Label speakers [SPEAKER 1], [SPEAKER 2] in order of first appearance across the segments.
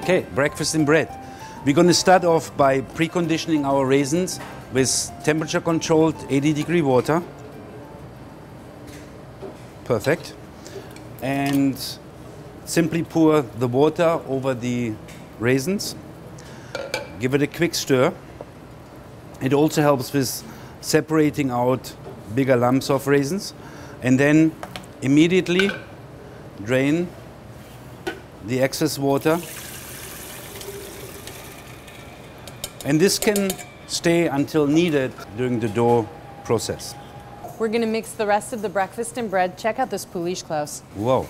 [SPEAKER 1] Okay, breakfast in bread. We're going to start off by preconditioning our raisins with temperature-controlled 80-degree water. Perfect. And simply pour the water over the raisins. Give it a quick stir. It also helps with separating out bigger lumps of raisins. And then immediately drain the excess water. And this can stay until needed during the dough process.
[SPEAKER 2] We're going to mix the rest of the breakfast in bread. Check out this pouliche, Klaus.
[SPEAKER 1] Whoa.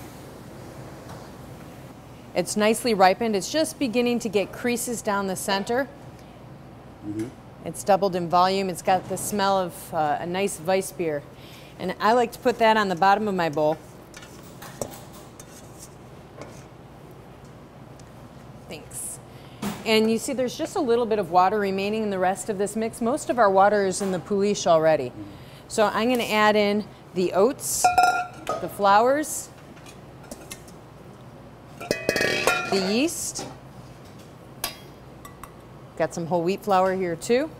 [SPEAKER 2] It's nicely ripened. It's just beginning to get creases down the center. It's doubled in volume. It's got the smell of a nice Weiss beer. And I like to put that on the bottom of my bowl. Thanks. And you see there's just a little bit of water remaining in the rest of this mix. Most of our water is in the pouliche already. So I'm going to add in the oats, the flours, the yeast. Got some whole wheat flour here too.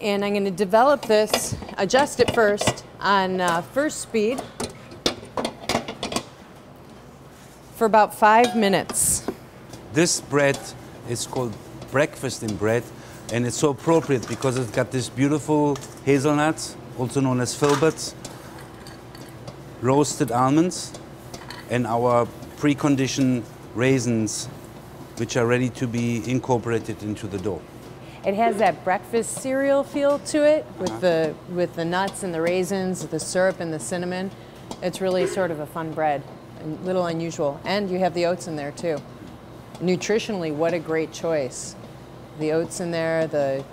[SPEAKER 2] And I'm going to develop this, adjust it first on first speed for about 5 minutes.
[SPEAKER 1] This bread is called breakfast in bread, and it's so appropriate because it's got this beautiful hazelnuts, also known as filberts, roasted almonds, and our preconditioned raisins, which are ready to be incorporated into the dough.
[SPEAKER 2] It has that breakfast cereal feel to it with the nuts and the raisins, the syrup and the cinnamon. It's really sort of a fun bread, a little unusual. And you have the oats in there too. Nutritionally, what a great choice. The oats in there, the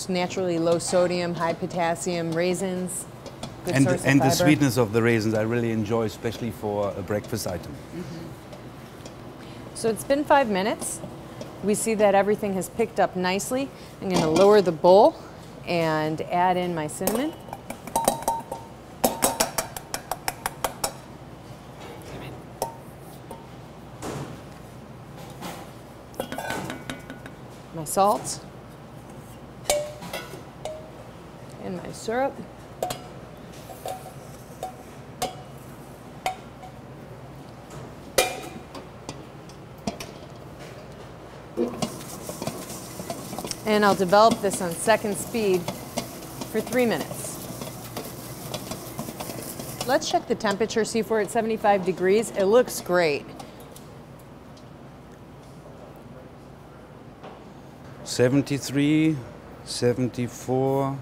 [SPEAKER 2] naturally low sodium, high potassium raisins.
[SPEAKER 1] And the sweetness of the raisins I really enjoy, especially for a breakfast item.
[SPEAKER 2] So it's been 5 minutes. We see that everything has picked up nicely. I'm going to lower the bowl and add in my cinnamon. My salt. And my syrup. And I'll develop this on second speed for 3 minutes. Let's check the temperature, see if we're at 75 degrees. It looks great.
[SPEAKER 1] 73, 74,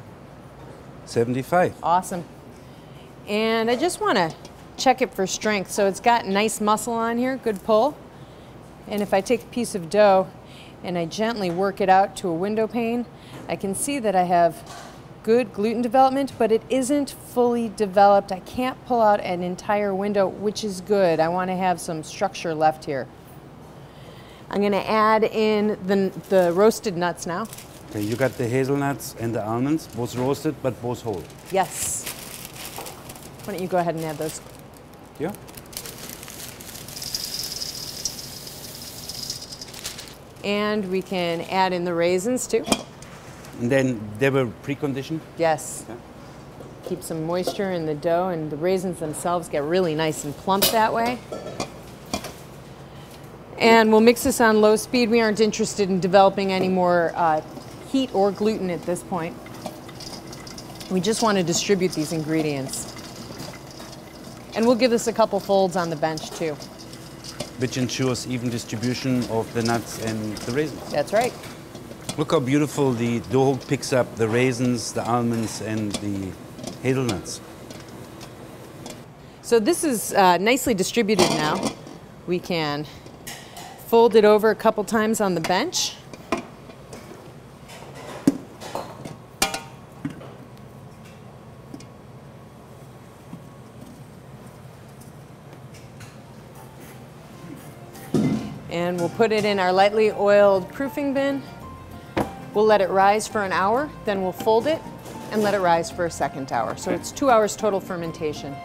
[SPEAKER 1] 75.
[SPEAKER 2] Awesome. And I just want to check it for strength. So it's got nice muscle on here, good pull. And if I take a piece of dough and I gently work it out to a window pane, I can see that I have good gluten development, but it isn't fully developed. I can't pull out an entire window, which is good. I want to have some structure left here. I'm going to add in the roasted nuts now.
[SPEAKER 1] Okay, you got the hazelnuts and the almonds, both roasted but both whole.
[SPEAKER 2] Yes. Why don't you go ahead and add those?
[SPEAKER 1] Yeah.
[SPEAKER 2] And we can add in the raisins too.
[SPEAKER 1] And then they were preconditioned?
[SPEAKER 2] Yes.
[SPEAKER 1] Okay.
[SPEAKER 2] Keep some moisture in the dough, and the raisins themselves get really nice and plump that way. And we'll mix this on low speed. We aren't interested in developing any more heat or gluten at this point. We just want to distribute these ingredients. And we'll give this a couple folds on the bench too.
[SPEAKER 1] Which ensures even distribution of the nuts and the raisins.
[SPEAKER 2] That's right.
[SPEAKER 1] Look how beautiful the dough picks up the raisins, the almonds, and the hazelnuts.
[SPEAKER 2] So this is nicely distributed now. We can fold it over a couple times on the bench. And we'll put it in our lightly oiled proofing bin. We'll let it rise for an hour, then we'll fold it and let it rise for a second hour. So it's 2 hours total fermentation.